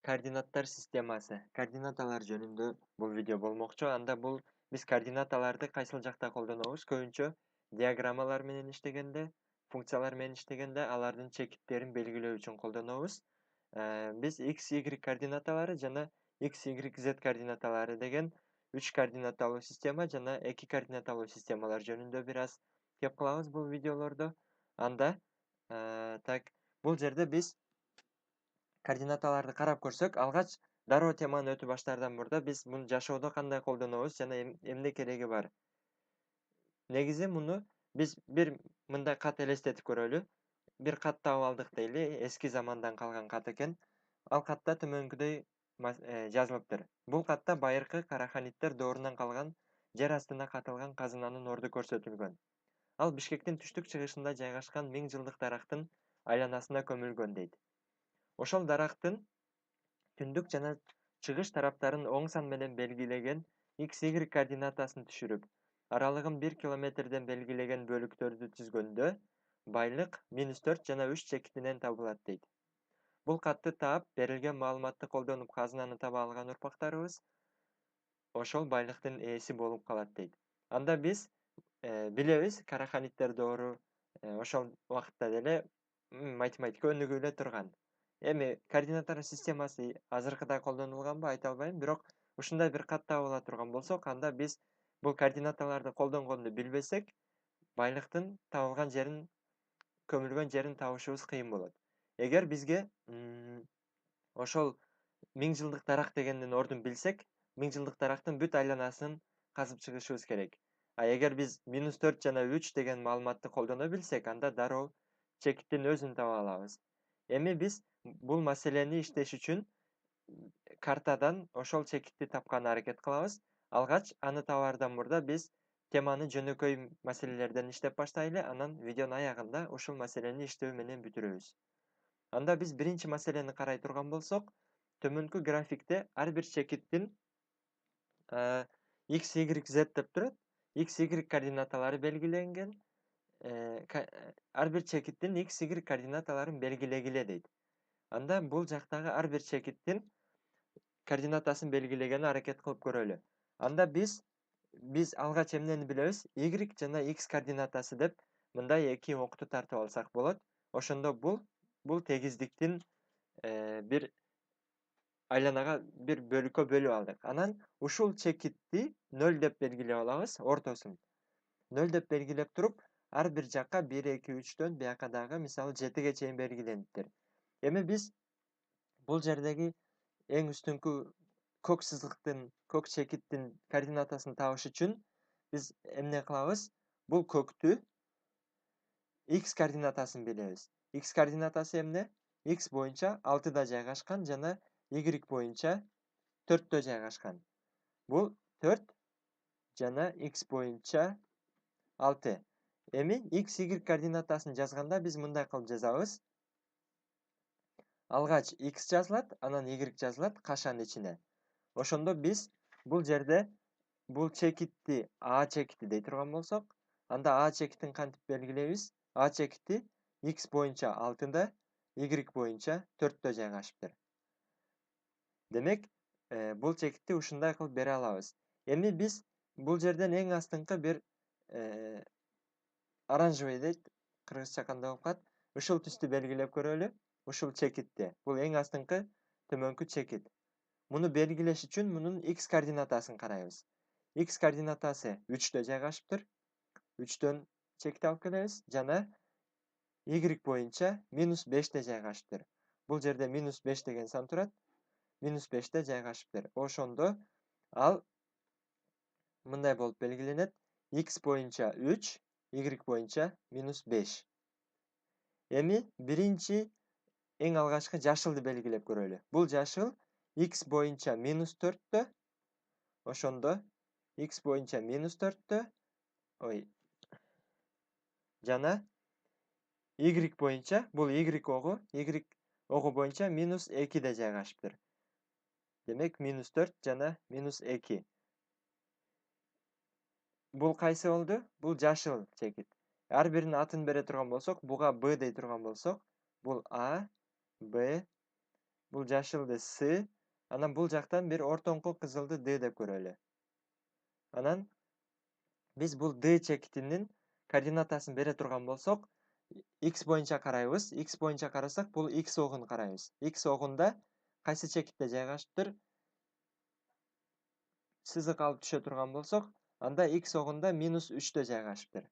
Координаттар системасы. Координаталар жөнүндө бул видео болмокчу. Анда бул биз координаталарды кайсыл жакта колдонобуз? Көбүнчө диаграммалар менен иштегенде, функциялар менен иштегенде алардын чекиттерин белгилөө үчүн колдонобуз. Биз x, y координаталары жана x, y, z координаталары деген 3 координаталуу система жана 2 координаталуу системалар жөнүндө бир аз кеп кылабыз бул видеолордо. Анда бул жерде биз координаталарды карап көрсөк, алгач дароо теманы өтүп баштаардан мурда биз муну жашоодо кандай колдонобуз жана эмне кереги бар? Негизи муну биз бир мындай кат элестетип көрөлү. Бир кат таап алдык дейли, эски замандан калган кат экен. Ал катта төмөнкүдөй жазылыптыр. Бул катта байыркы караханиттер доорунан калган жер астына катылган казынанын орду көрсөтүлгөн. Ал Бишкектин түштүк-чыгышында жайгашкан 1000 жылдык дарактын айланасына көмүлгөн дейт. Ошол дарактын түндүк жана чыгыш тараптарын оң сан менен белгилеген x, y координатасын түшүрүп, аралыгын 1 километрден белгилеген бөлүктөрдү түзгөндө байлык -4 жана 3 чекитинен табылат дейт. Бул катты таап, берилген маалыматты колдонуп казынаны таба алган урпактарыбыз ошол байлыктын ээси болуп калат дейт. Анда биз билебиз, караханиттер доору ошол убакытта деле математика өнүгүп эле турган. Эми координаталар системасы азыркыдай колдонулганбы айта албайм, бирок ушундай бир кат табыла турган болсок, анда биз бул координаталарды колдонгонду билбесек, байлыктын табылган жерин, көмүлгөн жерин табышыбыз кыйын болот. Эгер бизге ошол 1000 жылдык дарак дегендин ордун билсек, 1000 жылдык дарактын бүт айланасын казып чыгышыбыз керек. А эгер биз -4 жана 3 деген маалыматты колдоно билсек, анда дароо чекиттин өзүн таба алабыз. Эми биз бул маселени иштеш үчүн картадан ошол чекитти тапканга аракет кылабыз. Алгач аны табаардан мурда биз теманы жөнөкөй маселелерден иштеп баштайлы, анан видеонун аягында ушул маселени иштөө менен бүтүрөбүз. Анда биз биринчи маселени карай турган болсок, төмөнкү графикте ар бир чекиттин x, y, z деп турат. X, y координаталары белгиленген. Ар бир чекиттин x, y координаталарын белгилегиле дейт. Анда бул жактагы ар бир чекиттин координатасын белгилегенге аракет кылып көрөлү. Анда биз алгач эмнени билебиз? Y жана x координатасы деп мындай эки окту тартып алсак болот. Ошондо бул тегиздиктин бир айланага бир бөлүккө бөлүп алдык. Анан ушул чекитти 0 деп белгилеп алабыз, ортосун. 0 деп белгилеп туруп, ар бир жакка 1, 2, 3төн бияка дагы мисалы 7ге чейин белгилениптир. Эми биз бул жердеги эң үстүнкү көк сызыктын, көк чекиттин координатасын табыш үчүн биз эмне кылабыз? Бул көктү x координатасын билебиз. X координатасы эмне? X боюнча 6да жайгашкан жана y боюнча 4тө жайгашкан. Бул 4 жана x боюнча 6. Эми x, y координатасын жазганда биз мындай кылып жазабыз. Алгач x жазылат, анан y жазылат кашанын ичине. Ошондо биз бул жерде бул чекитти a чекити дей турган болсок, анда a чекитин кантип белгилейбиз? A чекити x боюнча 6да, y боюнча 4тө жайгашыптыр. Демек, бул чекитти ушундай кылып бере алабыз. Эми биз бул жерден эң астыңкы бир оранжевый дейт, кыргызча кандай болуп калат? Ушул түстү белгилеп көрөлү. Ушул чекитти. Бул эң астыңкы төмөнкү чекит. Муну белгилеш үчүн мунун x координатасын карайбыз. X координатасы 3тө жайгашыптыр. 3төн чекит алып келебиз жана y боюнча -5те жайгашыптыр. Бул жерде -5 деген сан турат. -5те жайгашыптыр. Ошондо ал мындай болуп белгиленет. X боюнча 3, y боюнча -5. Эми биринчи эң алгачкы жашылды белгилеп көрөлү. Бул жашыл x боюнча -4тө. Ошондо x боюнча -4тө. Жана y боюнча, бул y огу боюнча -2де жайгашыптыр. Демек, -4 жана -2. Бул кайсы болду? Бул жашыл чекит. Ар биринин атын бере турган болсок, буга b дей турган болсок, бул A, B, Бул жашылды С, анан бул жактан bir ортоңку кызылды D деп көрөлү. Анан биз бул D чекитинин координатасын бере турган болсок, x боюнча карайбыз. X боюнча карасак, бул x огун карайбыз. X огунда кайсы чекитте жайгашыптыр? Сызык алып түшө турган болсок, анда x огунда -3'тө жайгашыптыр.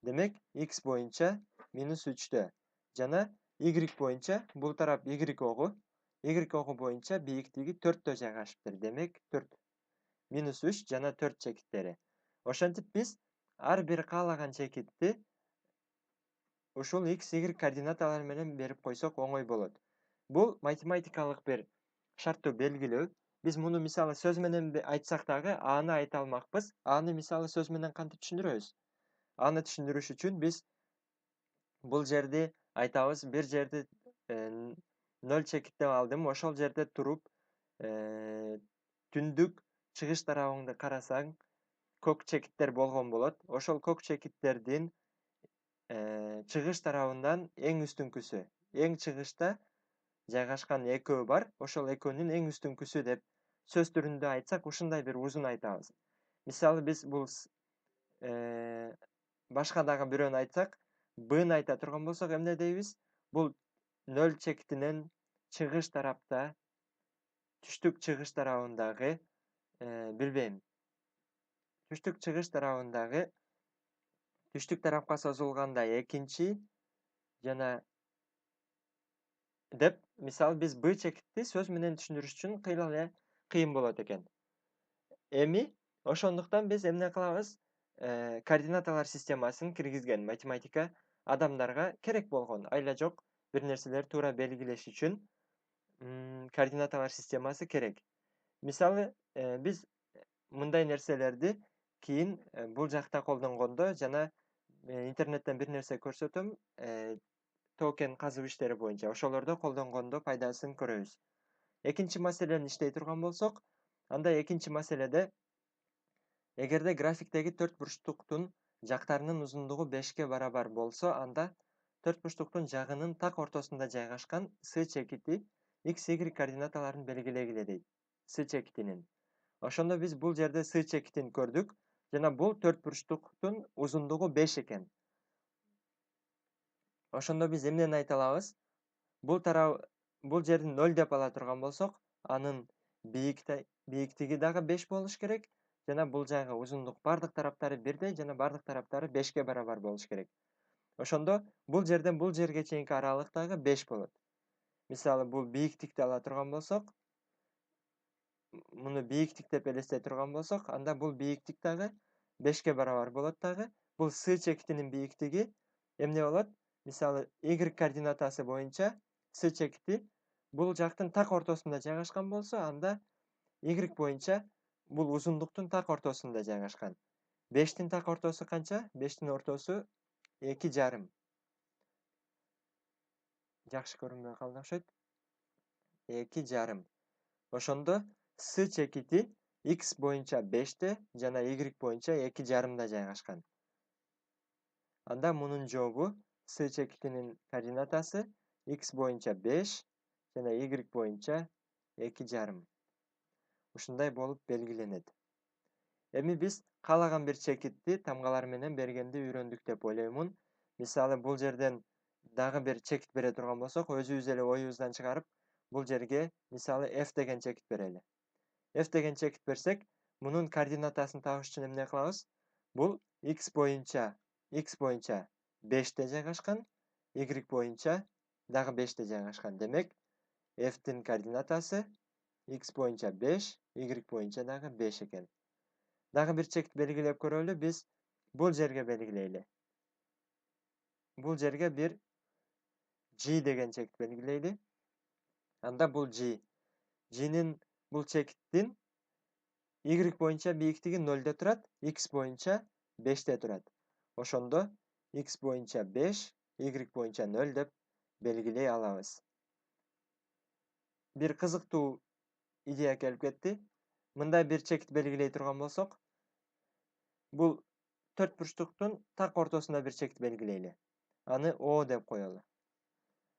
Демек, x боюнча -3'тө. Жана y боюнча, бул тарап y огу. Y огу боюнча бийиктиги 4'тө жайгашыптыр. Демек, 4 -3 жана 4 чекиттери. Ошентип биз ар бир каалаган чекитти ушул x, y координаталары менен берип койсок оңой болот. Бул математикалык бир шарттуу белгилөө. Биз муну мисалы сөз менен айтсак дагы, аны айта алмакпыз. Аны мисалы сөз менен кантип түшүндүрөбүз? Аны түшүндүрүш үчүн биз бул жерди айтабыз, бир жерди 0 чекиттеп алдым. Ошол жерде туруп, түндүк чыгыш тарабыңды карасаң, көк чекиттер болгон болот. Ошол көк чекиттердин чыгыш тарабынан эң үстүнкүсү, эң чыгышта жайгашкан экөө бар. Ошол экөөнүн эң үстүнкүсү деп сөз түрүндө айтсак, ушундай бир узун айтабыз. Мисалы биз бул башка дагы бирөөнү айтсак, Б'ны айта турган болсок, эмне дейбиз? Бул 0 чекитинен чыгыш тарапта, түштүк чыгыш тарабындагы, билбейм. Түштүк чыгыш тарабындагы, түштүк тарапка созулганда экинчи жана деп, мисалы биз Б чекитти сөз менен түшүндүрүш үчүн кыйын болот экен. Эми ошондуктан биз эмне кылабыз? Координаталар системасын киргизген математика адамдарга керек болгон, айла жок бир нерселерди туура белгилеш үчүн координаталар системасы керек. Мисалы, биз мындай нерселерди кийин бул жакта колдонгондо жана интернеттен бир нерсе көрсөтөм, токен казуу иштери боюнча ошолордо колдонгондо пайдасын көрөбүз. Экинчи маселени иштей турган болсок, анда экинчи маселеде эгерде графиктеги төрт бурчтуктун жактарынын узундугу 5ке барабар болсо, анда төрт бурчтуктун жагынын так ортосунда жайгашкан С чекити x, y координаталарын белгилегиле дейт. С чекитинин. Ошондо биз бул жерде С чекитин көрдүк жана бул төрт бурчтуктун узундугу 5 экен. Ошондо биз эмнени айта алабыз? Бул жерди 0 деп ала турган болсок, анын бийиктиги дагы 5 болуш керек жана бул жагы узундук бардык тараптары бирдей жана бардык тараптары 5ке барабар болуш керек. Ошондо бул жерден бул жерге чейинки аралык дагы 5 болот. Мисалы бул бийиктикти ала турган болсок, муну бийиктик деп элестей турган болсок, анда бул бийиктик дагы 5ке барабар болот дагы. Бул С чекитинин бийиктиги эмне болот? Мисалы y координатасы боюнча С чекити бул жактын так ортосунда жайгашкан болсо, анда y боюнча бул узундуктун так ортосунда жайгашкан. 5тин так ортосу канча? 5тин ортосу 2,5. Жакшы көрүнбөй калды окшойт. 2,5. Ошондо С чекити x боюнча 5те жана y боюнча 2,5да жайгашкан. Анда мунун жообу С чекитинин координатасы x боюнча 5 жана y боюнча 2,5. Ушундай болуп белгиленет. Эми биз каалаган бир чекитти тамгалар менен бергенди үйрөндүк деп ойлоймун. Мисалы бул жерден дагы бир чекит бере турган болсок, өзүбүз эле оюбуздан чыгарып, бул жерге мисалы f деген чекит берели. F деген чекит берсек, мунун координатасын табыш үчүн эмне кылабыз? Бул x боюнча 5те жайгашкан, y боюнча дагы 5те жайгашкан. Демек, f'тин координатасы x боюнча 5, y боюнча дагы 5 экен. Дагы бир чекит белгилеп көрөлү, биз бул жерге белгилейли. Бул жерге бир g деген чекит белгилейли. Анда бул g'нин бул чекиттин y боюнча бийиктиги 0 турат, x боюнча 5те турат. Ошондо x боюнча 5, y боюнча 0 деп белгилей алабыз. Бир кызыктуу идея келип кетти. Мындай бир чекит белгилей турган болсок, бул төрт бурчтуктун так ортосунда бир чекит белгилейли. Аны O деп коелу.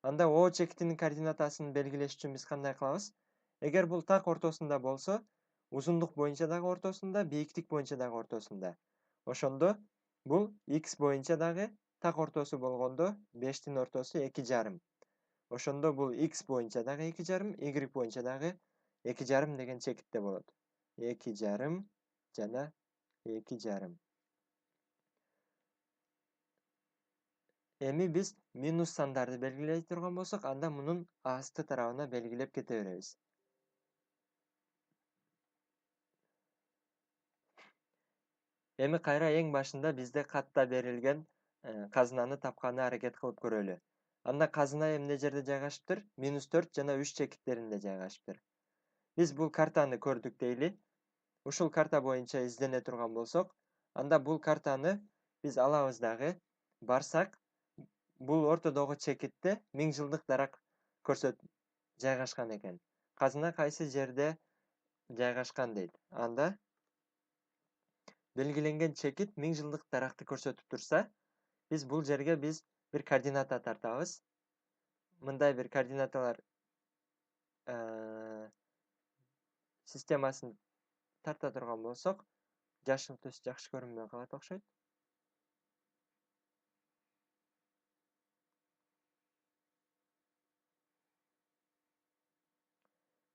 Анда O чекитинин координатасын белгилеш үчүн биз кандай кылабыз? Эгер бул так ортосунда болсо, узундук боюнча дагы ортосунда, бийиктик боюнча дагы ортосунда. Ошондо бул x боюнча дагы так ортосу болгондо 5тин ортосу 2,5. Ошондо бул x боюнча дагы 2,5, y боюнча дагы 2,5 деген чекитте болот. 2,5 жана 2,5. Эми биз минус сандарды белгилей турган болсок, анда мунун асты тарабына белгилеп кете беребиз. Эми кайра эң башында бизде катта берилген казынаны тапканга аракет кылып көрөлү. Анда казына эмне жерде жайгашыптыр? -4 жана 3 чекиттеринде жайгашыптыр. Биз бул картаны көрдүк дейли. Ушул карта боюнча издене турган болсок, анда бул картаны биз алабыз дагы, барсак, бул ортодогу чекитте 1000 жылдык дарак жайгашкан экен. Казына кайсы жерде жайгашкан дейт. Анда белгиленген чекит 1000 жылдык даракты көрсөтүп турса, биз бул жерге бир координата тартабыз. Мындай бир координаталар системасын тарта турган болсок, жашыл түс жакшы көрүнбөй калат окшойт.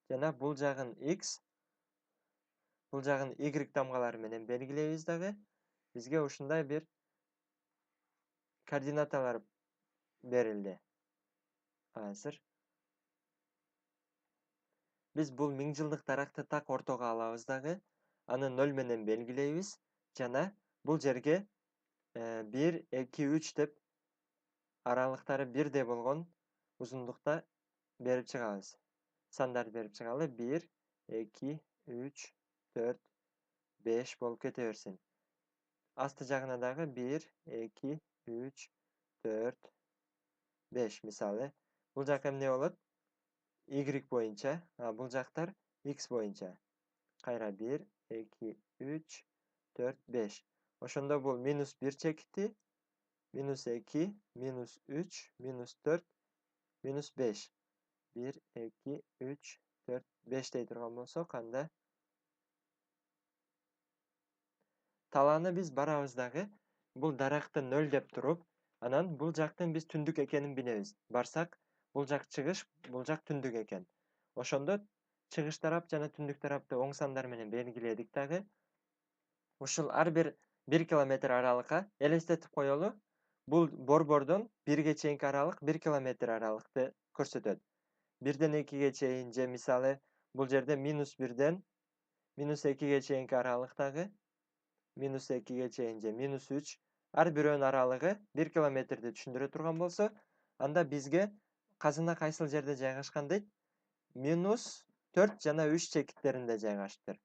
Жана бул жагын x, бул жагын y тамгалары менен белгилейбиз дагы. Бизге ушундай бир координаталар берилди. Азыр биз бул 1000 жылдык даракты так ортого алабыз дагы, аны 0 менен белгилейбиз жана бул жерге 1, 2, 3 деп аралыктары бирдей болгон узундукта берип чыгабыз. Сандар берип чыгалы. 1, 2, 3, 4, 5 болуп кете берсин. Асты жагына дагы 1, 2, 3, 4, 5 мисалы. Бул жак эмне болот? Y боюнча, бул жактар x боюнча. Кайра 1, 2, 3, 4, 5. Ошондо бул -1 чекити, -2, -3, -4, -5. 1, 2, 3, 4, 5 дей турган болсок, анда талааны биз барабыз дагы, бул даракты 0 деп туруп, анан бул жактын биз түндүк экенин билебиз. Барсак, бул жак чыгыш, бул жак түндүк экен. Ошондо чыгыш тарап жана түндүк тарапты оң сандар менен белгиледик дагы. Ушул ар бир 1 километр аралыкка элестетип коелу. Бул борбордон 1ге чейинки аралык 1 километр аралыкты көрсөтөт. 1ден 2ге чейин же мисалы бул жерде -1ден -2ге чейинки аралыктагы -2ге чейин же -3 ар бирөөнүн аралыгы 1 километрди түшүндүрө турган болсо, анда бизге казына кайсыл жерде жайгашкан дейт? -4 жана 3 чекиттеринде жайгашыптыр.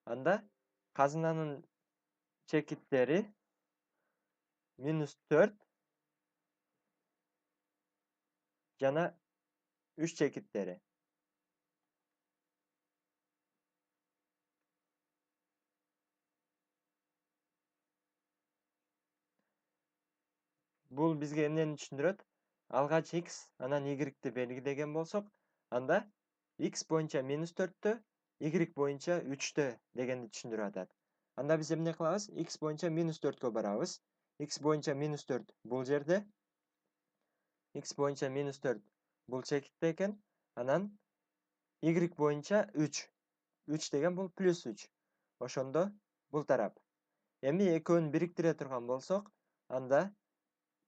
Анда казынанын чекиттери -4 жана 3 чекиттери. Бул бизге эмнени түшүндүрөт? Алгач x анан y белгилеген болсок, анда x боюнча -4тө, y боюнча 3тө дегенди түшүндүрүп атат. Анда биз эмне кылабыз? X боюнча -4кө барабыз. X боюнча -4 бул жерде. X боюнча -4 бул чекитте экен. Анан Y боюнча 3. 3 деген бул +3. Ошондо бул тарап. Эми экөөнү бириктире турган болсок, анда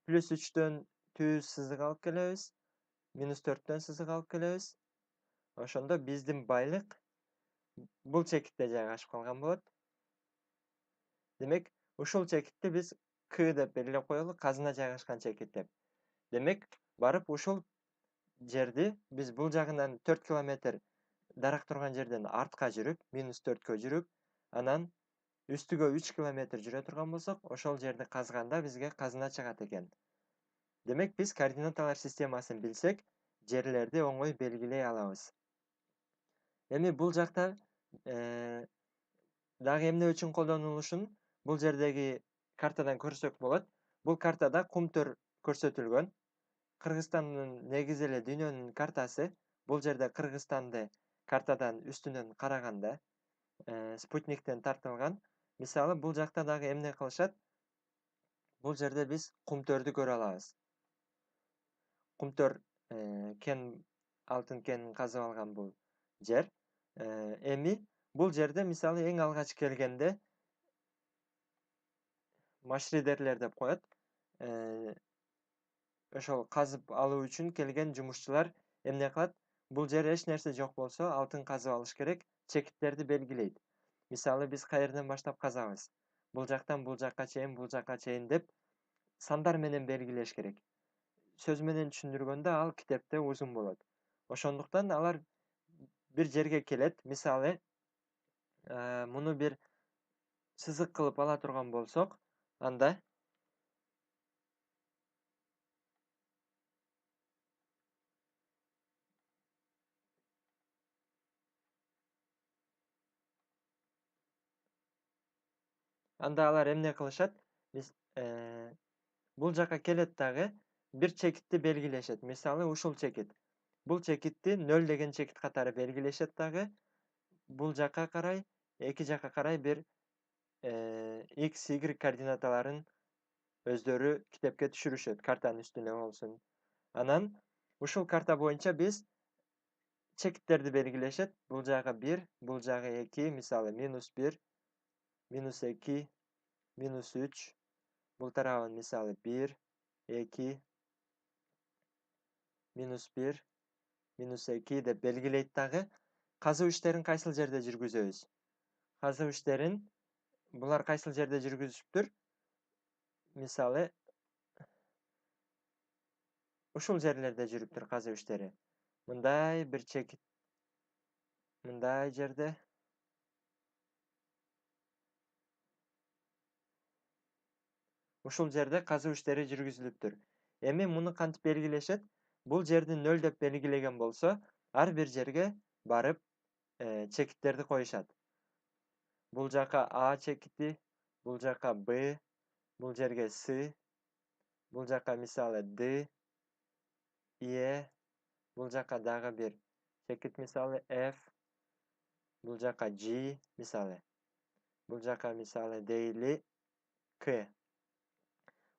+3төн түз сызык алып келебиз. -4төн сызык алып келебиз. Ошондо биздин байлык бул чекитте жайгашып калган болот. Демек, ушул чекитти биз К деп белгилеп коелу, казына жайгашкан чекит деп. Демек, барып ушул жерди биз бул жагынан 4 километр дарак турган жерден артка жүрүп, -4кө жүрүп, анан үстүгө 3 километр жүрө турган болсок, ошол жерди казганда бизге казына чыгат экен. Демек, биз координаталар системасын билсек, жерлерди оңой белгилей алабыз. Эми бул жакта дагы эмне үчүн колдонулушун бул жердеги картадан көрсөк болот. Бул картада кум төр көрсөтүлгөн. Кыргызстандын негизи эле дүйнөнүн картасы. Бул жерде Кыргызстанды картадан үстүнөн караганда спутниктен тартылган. Мисалы бул жакта дагы эмне кылышат? Бул жерде биз кумтөрдү көрө алабыз. Кумтөр кен алтын кенин казып алган бул жер. Эми бул жерде мисалы эң алгач келгенде машридерлер деп коет. Ошол казып алуу үчүн келген жумушчулар эмне кылат? Бул жер эч нерсе жок болсо, алтын казып алыш керек, чекиттерди белгилейт. Мисалы биз каерден баштап казабыз? Бул жактан бул жакка чейин деп сандар менен белгилеш керек. Сөз менен түшүндүргөндө ал китепте узун болот. Ошондуктан алар бир жерге келет. Мисалы муну бир сызык кылып ала турган болсок, анда алар эмне кылышат? Биз бул жака келет дагы бир чекитти белгилешет. Мисалы ушул чекит. Бул чекитти 0 деген чекит катары белгилешет дагы. Бул жака карай, эки жака карай бир x, y координаталарын өздөрү китепке түшүрүшөт, картанын үстүнө болсун. Анан ушул карта боюнча биз чекиттерди белгилешет. Бул жагы 1, бул жагы 2, мисалы -1, -2, -3. Бул тарабын мисалы 1, 2, -1, -2 деп белгилейт дагы. Казуу иштерин кайсыл жерде жүргүзөбүз? Казуу иштерин булар кайсыл жерде жүргүзүптүр? Мисалы ушул жерлерде жүрүптүр казуу иштери. Мындай бир чекит, мындай жерде. Ушул жерде казуу иштери жүргүзүлүптүр. Эми муну кантип белгилешет? Бул жерди 0 деп белгилеген болсо, ар бир жерге барып чекиттерди коюшат. Бул жака А чекити, бул жака Б, бул жерге С, бул жака мисалы Д, Е, бул жака дагы бир чекит мисалы F, бул жака G мисалы. Бул жака мисалы дейли К.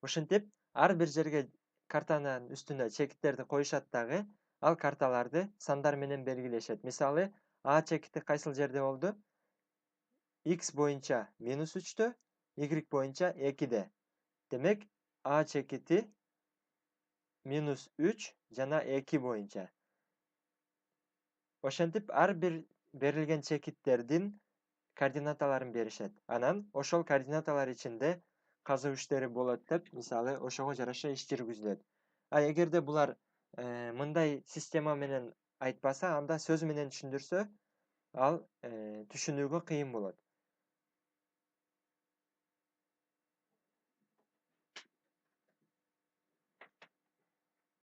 Ушинтип ар бир жерге картанын үстүнө чекиттерди коюшат дагы, ал карталарды сандар менен белгилешет. Мисалы А чекити кайсыл жерде болду? X боюнча -3тө, Y боюнча 2де. Демек А чекити -3 жана 2 боюнча. Ошентип ар бир берилген чекиттердин координаталарын беришет. Анан ошол координаталар ичинде казуу иштери болот деп, мисалы ошого жараша иш жүргүзүлөт. А эгерде булар мындай система менен айтпаса, анда сөз менен түшүндүрсө, ал түшүнүүгө кыйын болот.